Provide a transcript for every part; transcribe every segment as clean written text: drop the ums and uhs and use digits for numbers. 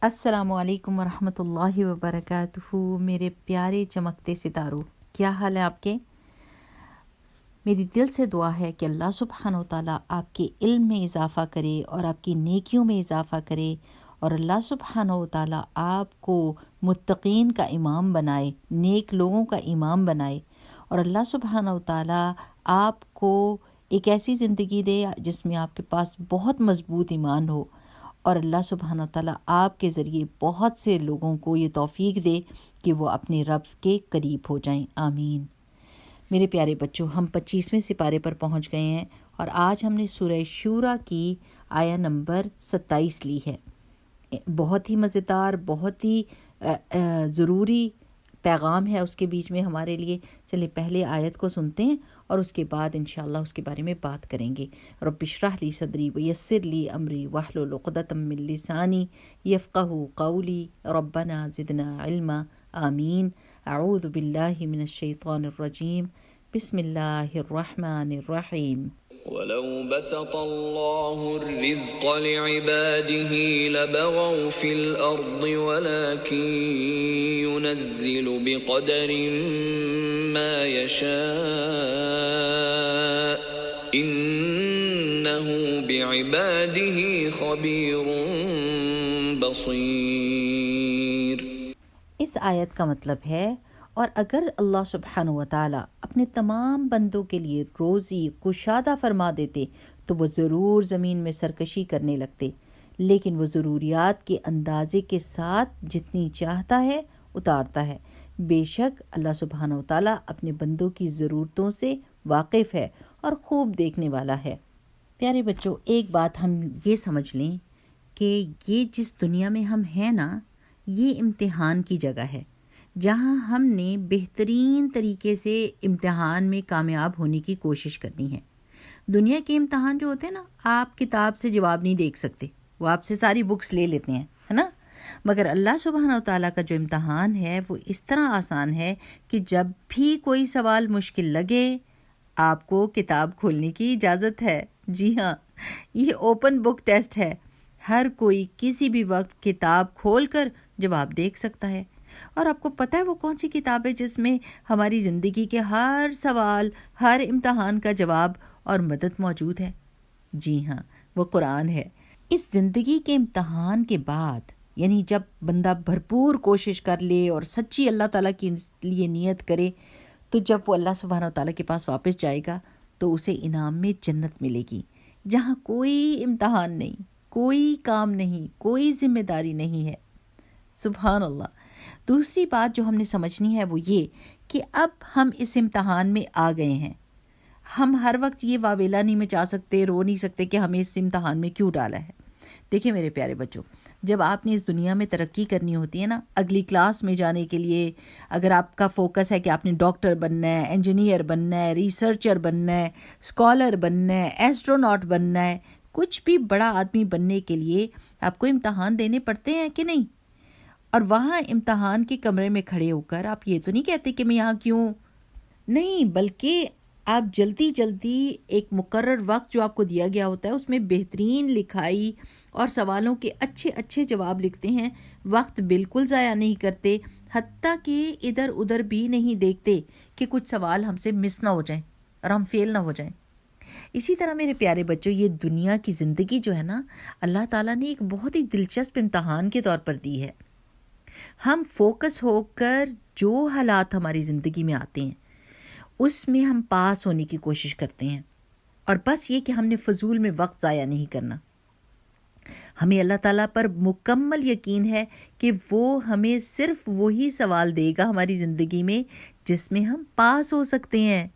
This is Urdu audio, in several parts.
السلام علیکم ورحمۃ اللہ وبرکاتہ۔ میرے پیارے چمکتے ستاروں، کیا حال ہے آپ کے؟ میری دل سے دعا ہے کہ اللہ سبحانہ و تعالیٰ آپ کے علم میں اضافہ کرے اور آپ کی نیکیوں میں اضافہ کرے، اور اللہ سبحانہ و تعالیٰ آپ کو متقین کا امام بنائے، نیک لوگوں کا امام بنائے، اور اللہ سبحانہ و تعالیٰ آپ کو ایک ایسی زندگی دے جس میں آپ کے پاس بہت مضبوط ایمان ہو، اور اللہ سبحانہ و تعالیٰ آپ کے ذریعے بہت سے لوگوں کو یہ توفیق دے کہ وہ اپنے رب کے قریب ہو جائیں، آمین۔ میرے پیارے بچوں، ہم 25ویں سپارے پر پہنچ گئے ہیں، اور آج ہم نے سورہ شورا کی آیا نمبر 27 لی ہے۔ بہت ہی مزیدار، بہت ہی ضروری پیغام ہے اس کے بیچ میں ہمارے لیے۔ چلیں پہلے آیت کو سنتے ہیں اور اس کے بعد انشاءاللہ اس کے بارے میں بات کریں گے۔ رب اشرح لی صدری ویسر لی امری واحلل عقدۃ من لسانی یفقہوا قولی ربنا زدنا علما، آمین۔ اعوذ باللہ من الشیطان الرجیم، بسم اللہ الرحمن الرحیم۔ وَلَوْ بَسَطَ اللَّهُ الرِّزْقَ لِعِبَادِهِ لَبَغَوْا فِي الْأَرْضِ وَلَكِن يُنَزِّلُ بِقَدَرٍ مَّا يَشَاءُ إِنَّهُ بِعِبَادِهِ خَبِيرٌ بَصِيرٌ۔ اس آیت کا مطلب ہے، اور اگر اللہ سبحانہ و تعالیٰ اپنے تمام بندوں کے لیے روزی کشادہ فرما دیتے تو وہ ضرور زمین میں سرکشی کرنے لگتے، لیکن وہ ضروریات کے اندازے کے ساتھ جتنی چاہتا ہے اتارتا ہے۔ بے شک اللہ سبحانہ و تعالیٰ اپنے بندوں کی ضرورتوں سے واقف ہے اور خوب دیکھنے والا ہے۔ پیارے بچوں، ایک بات ہم یہ سمجھ لیں کہ یہ جس دنیا میں ہم ہیں نا، یہ امتحان کی جگہ ہے، جہاں ہم نے بہترین طریقے سے امتحان میں کامیاب ہونے کی کوشش کرنی ہے۔ دنیا کے امتحان جو ہوتے ہیں نا، آپ کتاب سے جواب نہیں دیکھ سکتے، وہ آپ سے ساری بکس لے لیتے ہیں، ہے نا؟ مگر اللہ سبحانہ و تعالیٰ کا جو امتحان ہے وہ اس طرح آسان ہے کہ جب بھی کوئی سوال مشکل لگے آپ کو کتاب کھولنے کی اجازت ہے۔ جی ہاں، یہ اوپن بک ٹیسٹ ہے، ہر کوئی کسی بھی وقت کتاب کھول کر جواب دیکھ سکتا ہے۔ اور آپ کو پتہ ہے وہ کون سی کتاب ہے جس میں ہماری زندگی کے ہر سوال، ہر امتحان کا جواب اور مدد موجود ہے؟ جی ہاں، وہ قرآن ہے۔ اس زندگی کے امتحان کے بعد، یعنی جب بندہ بھرپور کوشش کر لے اور سچی اللہ تعالیٰ کے لیے نیت کرے، تو جب وہ اللہ سبحانہ و تعالیٰ کے پاس واپس جائے گا تو اسے انعام میں جنت ملے گی، جہاں کوئی امتحان نہیں، کوئی کام نہیں، کوئی ذمہ داری نہیں ہے۔ سبحان اللہ۔ دوسری بات جو ہم نے سمجھنی ہے وہ یہ کہ اب ہم اس امتحان میں آ گئے ہیں۔ ہم ہر وقت یہ واویلا نہیں مچا سکتے، رو نہیں سکتے کہ ہمیں اس امتحان میں کیوں ڈالا ہے۔ دیکھیں میرے پیارے بچوں، جب آپ نے اس دنیا میں ترقی کرنی ہوتی ہے نا، اگلی کلاس میں جانے کے لیے، اگر آپ کا فوکس ہے کہ آپ نے ڈاکٹر بننا ہے، انجینئر بننا ہے، ریسرچر بننا ہے، اسکالر بننا ہے، ایسٹروناٹ بننا ہے، کچھ بھی بڑا آدمی بننے کے لیے آپ کو امتحان دینے پڑتے ہیں کہ نہیں؟ اور وہاں امتحان کے کمرے میں کھڑے ہو کر آپ یہ تو نہیں کہتے کہ میں یہاں کیوں، نہیں، بلکہ آپ جلدی ایک مقرر وقت جو آپ کو دیا گیا ہوتا ہے اس میں بہترین لکھائی اور سوالوں کے اچھے جواب لکھتے ہیں، وقت بالکل ضائع نہیں کرتے، حتیٰ کہ ادھر ادھر بھی نہیں دیکھتے کہ کچھ سوال ہم سے مس نہ ہو جائیں اور ہم فیل نہ ہو جائیں۔ اسی طرح میرے پیارے بچوں، یہ دنیا کی زندگی جو ہے نا، اللہ تعالیٰ نے ایک بہت ہی دلچسپ امتحان کے طور پر دی ہے۔ ہم فوکس ہو کر جو حالات ہماری زندگی میں آتے ہیں اس میں ہم پاس ہونے کی کوشش کرتے ہیں، اور بس یہ کہ ہم نے فضول میں وقت ضائع نہیں کرنا۔ ہمیں اللہ تعالیٰ پر مکمل یقین ہے کہ وہ ہمیں صرف وہی سوال دے گا ہماری زندگی میں جس میں ہم پاس ہو سکتے ہیں۔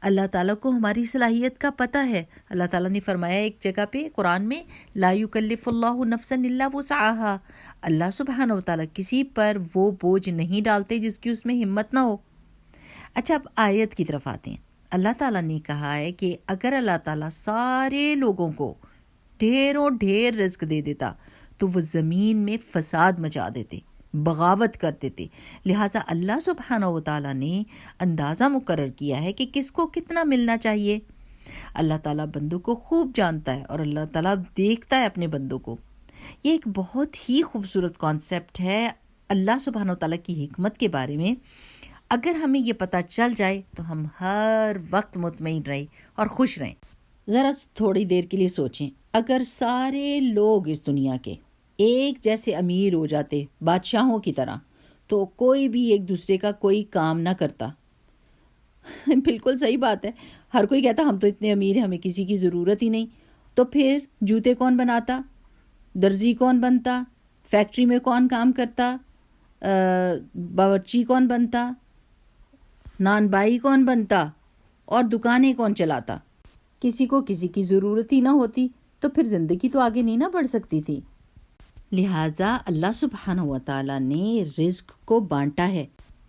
اللہ تعالیٰ کو ہماری صلاحیت کا پتہ ہے۔ اللہ تعالیٰ نے فرمایا ایک جگہ پہ قرآن میں، لا یکلف اللہ نفسا الا وسعها، اللہ سبحانہ و تعالیٰ کسی پر وہ بوجھ نہیں ڈالتے جس کی اس میں ہمت نہ ہو۔ اچھا، اب آیت کی طرف آتے ہیں۔ اللہ تعالیٰ نے کہا ہے کہ اگر اللہ تعالیٰ سارے لوگوں کو ڈھیر رزق دے دیتا تو وہ زمین میں فساد مچا دیتے، بغاوت کر دیتے۔ لہٰذا اللہ سبحانہ و تعالیٰ نے اندازہ مقرر کیا ہے کہ کس کو کتنا ملنا چاہیے۔ اللہ تعالیٰ بندوں کو خوب جانتا ہے اور اللہ تعالیٰ دیکھتا ہے اپنے بندوں کو۔ یہ ایک بہت ہی خوبصورت کانسیپٹ ہے اللہ سبحانہ و تعالیٰ کی حکمت کے بارے میں. اگر ہمیں یہ پتہ چل جائے تو ہم ہر وقت مطمئن رہیں اور خوش رہیں. ذرا تھوڑی دیر کے لیے سوچیں، اگر سارے لوگ اس دنیا کے ایک جیسے امیر ہو جاتے بادشاہوں کی طرح تو کوئی بھی ایک دوسرے کا کوئی کام نہ کرتا. بالکل صحیح بات ہے. ہر کوئی کہتا ہم تو اتنے امیر ہیں، ہمیں کسی کی ضرورت ہی نہیں. تو پھر جوتے کون بناتا، درزی کون بنتا، فیکٹری میں کون کام کرتا، باورچی کون بنتا، نان بائی کون بنتا، اور دکانیں کون چلاتا؟ کسی کو کسی کی ضرورت ہی نہ ہوتی تو پھر زندگی تو آگے نہیں نہ بڑھ سکتی تھی. لہٰذا اللہ سبحانہ و تعالیٰ نے رزق کو بانٹا ہے.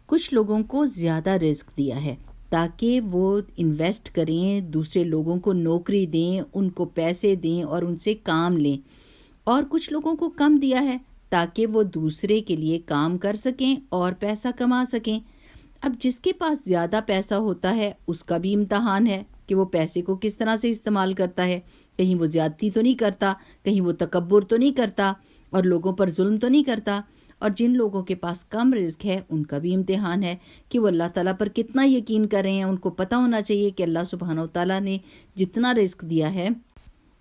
کچھ لوگوں کو زیادہ رزق دیا ہے تاکہ وہ انویسٹ کریں، دوسرے لوگوں کو نوکری دیں، ان کو پیسے دیں اور ان سے کام لیں. اور کچھ لوگوں کو کم دیا ہے تاکہ وہ دوسرے کے لیے کام کر سکیں اور پیسہ کما سکیں. اب جس کے پاس زیادہ پیسہ ہوتا ہے اس کا بھی امتحان ہے کہ وہ پیسے کو کس طرح سے استعمال کرتا ہے. کہیں وہ زیادتی تو نہیں کرتا، کہیں وہ تکبر تو نہیں کرتا اور لوگوں پر ظلم تو نہیں کرتا. اور جن لوگوں کے پاس کم رزق ہے ان کا بھی امتحان ہے کہ وہ اللہ تعالیٰ پر کتنا یقین کر رہے ہیں. ان کو پتہ ہونا چاہیے کہ اللہ سبحانہ و تعالیٰ نے جتنا رزق دیا ہے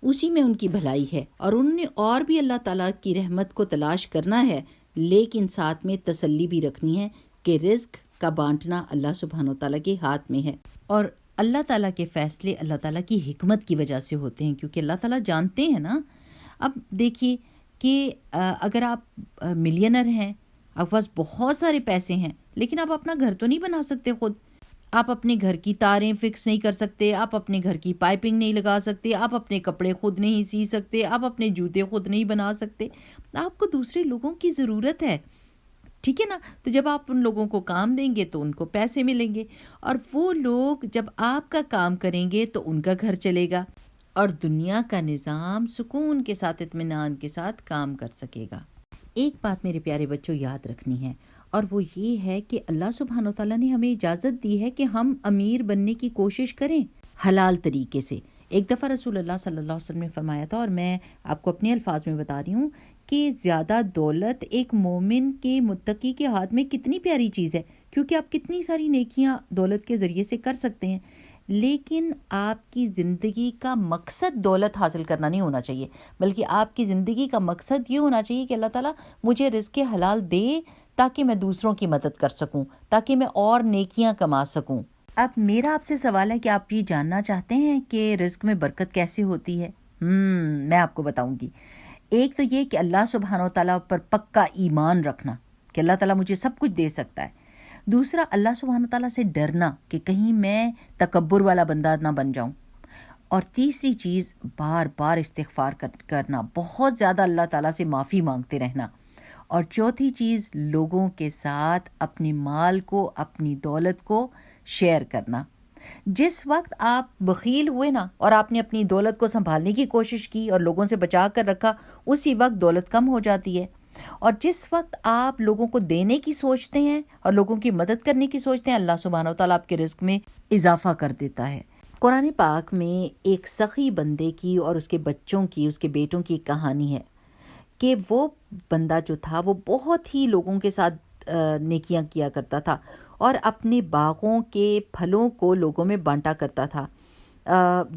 اسی میں ان کی بھلائی ہے، اور انہوں نے اور بھی اللہ تعالیٰ کی رحمت کو تلاش کرنا ہے، لیکن ساتھ میں تسلی بھی رکھنی ہے کہ رزق کا بانٹنا اللہ سبحانہ و تعالیٰ کے ہاتھ میں ہے. اور اللہ تعالیٰ کے فیصلے اللہ تعالیٰ کی حکمت کی وجہ سے ہوتے ہیں، کیونکہ اللہ تعالیٰ جانتے ہیں نا. اب دیکھیے کہ اگر آپ ملینر ہیں، آپ کے پاس بہت سارے پیسے ہیں، لیکن آپ اپنا گھر تو نہیں بنا سکتے خود. آپ اپنے گھر کی تاریں فکس نہیں کر سکتے، آپ اپنے گھر کی پائپنگ نہیں لگا سکتے، آپ اپنے کپڑے خود نہیں سی سکتے، آپ اپنے جوتے خود نہیں بنا سکتے. آپ کو دوسرے لوگوں کی ضرورت ہے، ٹھیک ہے نا. تو جب آپ ان لوگوں کو کام دیں گے تو ان کو پیسے ملیں گے، اور وہ لوگ جب آپ کا کام کریں گے تو ان کا گھر چلے گا اور دنیا کا نظام سکون کے ساتھ، اطمینان کے ساتھ کام کر سکے گا. ایک بات میرے پیارے بچوں یاد رکھنی ہے، اور وہ یہ ہے کہ اللہ سبحانہ و تعالیٰ نے ہمیں اجازت دی ہے کہ ہم امیر بننے کی کوشش کریں حلال طریقے سے. ایک دفعہ رسول اللہ صلی اللہ علیہ وسلم نے فرمایا تھا، اور میں آپ کو اپنے الفاظ میں بتا رہی ہوں، کہ زیادہ دولت ایک مومن کے متقی کے ہاتھ میں کتنی پیاری چیز ہے، کیونکہ آپ کتنی ساری نیکیاں دولت کے ذریعے سے کر سکتے ہیں. لیکن آپ کی زندگی کا مقصد دولت حاصل کرنا نہیں ہونا چاہیے، بلکہ آپ کی زندگی کا مقصد یہ ہونا چاہیے کہ اللہ تعالیٰ مجھے رزق حلال دے تاکہ میں دوسروں کی مدد کر سکوں، تاکہ میں اور نیکیاں کما سکوں. اب میرا آپ سے سوال ہے کہ آپ یہ جاننا چاہتے ہیں کہ رزق میں برکت کیسے ہوتی ہے؟ میں آپ کو بتاؤں گی. ایک تو یہ کہ اللہ سبحانہ و تعالیٰ پر پکا ایمان رکھنا کہ اللہ تعالیٰ مجھے سب کچھ دے سکتا ہے. دوسرا، اللہ سبحانہ و تعالیٰ سے ڈرنا کہ کہیں میں تکبر والا بندہ نہ بن جاؤں. اور تیسری چیز، بار بار استغفار کرنا، بہت زیادہ اللہ تعالیٰ سے معافی مانگتے رہنا. اور چوتھی چیز، لوگوں کے ساتھ اپنے مال کو، اپنی دولت کو شیئر کرنا. جس وقت آپ بخیل ہوئے نا اور آپ نے اپنی دولت کو سنبھالنے کی کوشش کی اور لوگوں سے بچا کر رکھا، اسی وقت دولت کم ہو جاتی ہے. اور جس وقت آپ لوگوں کو دینے کی سوچتے ہیں اور لوگوں کی مدد کرنے کی سوچتے ہیں، اللہ سبحانہ و تعالیٰ آپ کے رزق میں اضافہ کر دیتا ہے. قرآن پاک میں ایک سخی بندے کی اور اس کے بچوں کی، اس کے بیٹوں کی کہانی ہے کہ وہ بندہ جو تھا وہ بہت ہی لوگوں کے ساتھ نیکیاں کیا کرتا تھا اور اپنے باغوں کے پھلوں کو لوگوں میں بانٹا کرتا تھا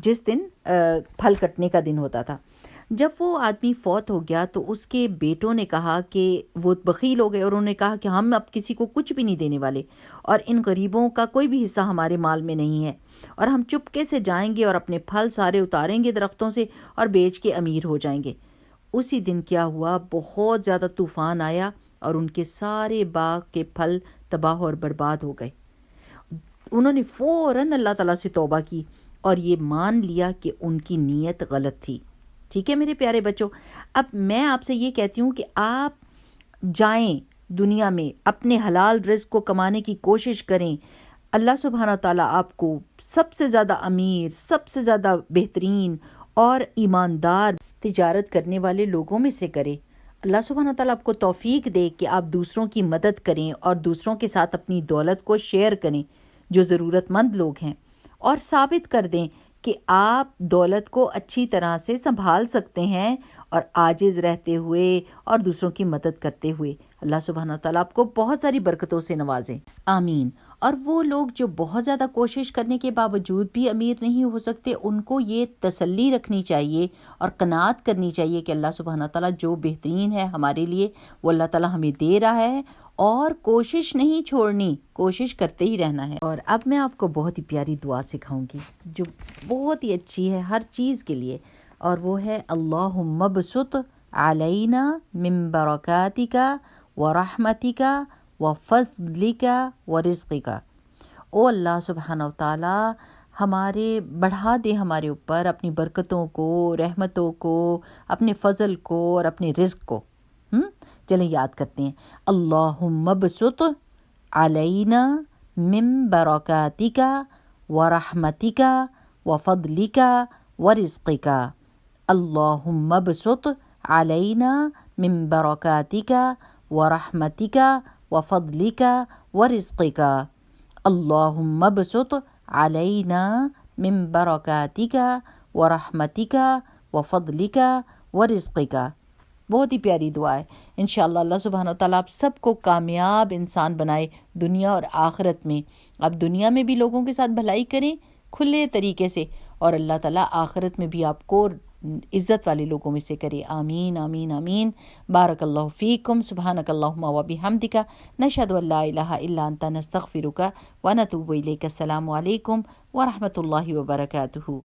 جس دن پھل کٹنے کا دن ہوتا تھا. جب وہ آدمی فوت ہو گیا تو اس کے بیٹوں نے کہا کہ وہ بخیل ہو گئے اور انہوں نے کہا کہ ہم اب کسی کو کچھ بھی نہیں دینے والے اور ان غریبوں کا کوئی بھی حصہ ہمارے مال میں نہیں ہے، اور ہم چپکے سے جائیں گے اور اپنے پھل سارے اتاریں گے درختوں سے اور بیچ کے امیر ہو جائیں گے. اسی دن کیا ہوا، بہت زیادہ طوفان آیا اور ان کے سارے باغ کے پھل تباہ اور برباد ہو گئے. انہوں نے فوراً اللہ تعالیٰ سے توبہ کی اور یہ مان لیا کہ ان کی نیت غلط تھی. ٹھیک ہے میرے پیارے بچوں، اب میں آپ سے یہ کہتی ہوں کہ آپ جائیں دنیا میں اپنے حلال رزق کو کمانے کی کوشش کریں. اللہ سبحانہ تعالیٰ آپ کو سب سے زیادہ امیر، سب سے زیادہ بہترین اور ایماندار تجارت کرنے والے لوگوں میں سے کرے. اللہ سبحانہ تعالیٰ آپ کو توفیق دے کہ آپ دوسروں کی مدد کریں اور دوسروں کے ساتھ اپنی دولت کو شیئر کریں جو ضرورت مند لوگ ہیں، اور ثابت کر دیں کہ آپ دولت کو اچھی طرح سے سنبھال سکتے ہیں اور عاجز رہتے ہوئے اور دوسروں کی مدد کرتے ہوئے۔ اللہ سبحانہ وتعالیٰ آپ کو بہت ساری برکتوں سے نوازے، آمین۔ اور وہ لوگ جو بہت زیادہ کوشش کرنے کے باوجود بھی امیر نہیں ہو سکتے، ان کو یہ تسلی رکھنی چاہیے اور قناعت کرنی چاہیے کہ اللہ سبحانہ وتعالیٰ جو بہترین ہے ہمارے لیے وہ اللہ تعالیٰ ہمیں دے رہا ہے، اور کوشش نہیں چھوڑنی، کوشش کرتے ہی رہنا ہے۔ اور اب میں آپ کو بہت ہی پیاری دعا سکھاؤں گی جو بہت ہی اچھی ہے ہر چیز کے لیے، اور وہ ہے اللہم ابسط علینا من برکاتک ورحمتک وفضلک ورزقک۔ او اللہ سبحانہ و تعالیٰ ہمارے بڑھا دے ہمارے اوپر اپنی برکتوں کو، رحمتوں کو، اپنے فضل کو اور اپنے رزق کو۔ چلیں یاد کرتے ہیں، اللہم ابسط علینا من برکاتک ورحمتک وفضلک ورزقک۔ اللہم ابسط علینا من برکاتک ورحمتک وفضلک ورزقک۔ اللہم ابسط علینا من برکاتک ورحمتک وفضلک ورزقک۔ بہت ہی پیاری دعا ہے۔ انشاءاللہ اللہ سبحانہ وتعالیٰ آپ سب کو کامیاب انسان بنائے دنیا اور آخرت میں۔ آپ دنیا میں بھی لوگوں کے ساتھ بھلائی کریں کھلے طریقے سے، اور اللہ تعالیٰ آخرت میں بھی آپ کو عزت والے لوگوں میں سے کرے، آمین آمین آمین۔ بارک اللہ فیکم، سبحانک اللہم و بحمدک، نشہد ان لا الہ الا انت، نستغفرک و نتوب الیک۔ السلام علیکم ورحمۃ اللہ وبرکاتہ۔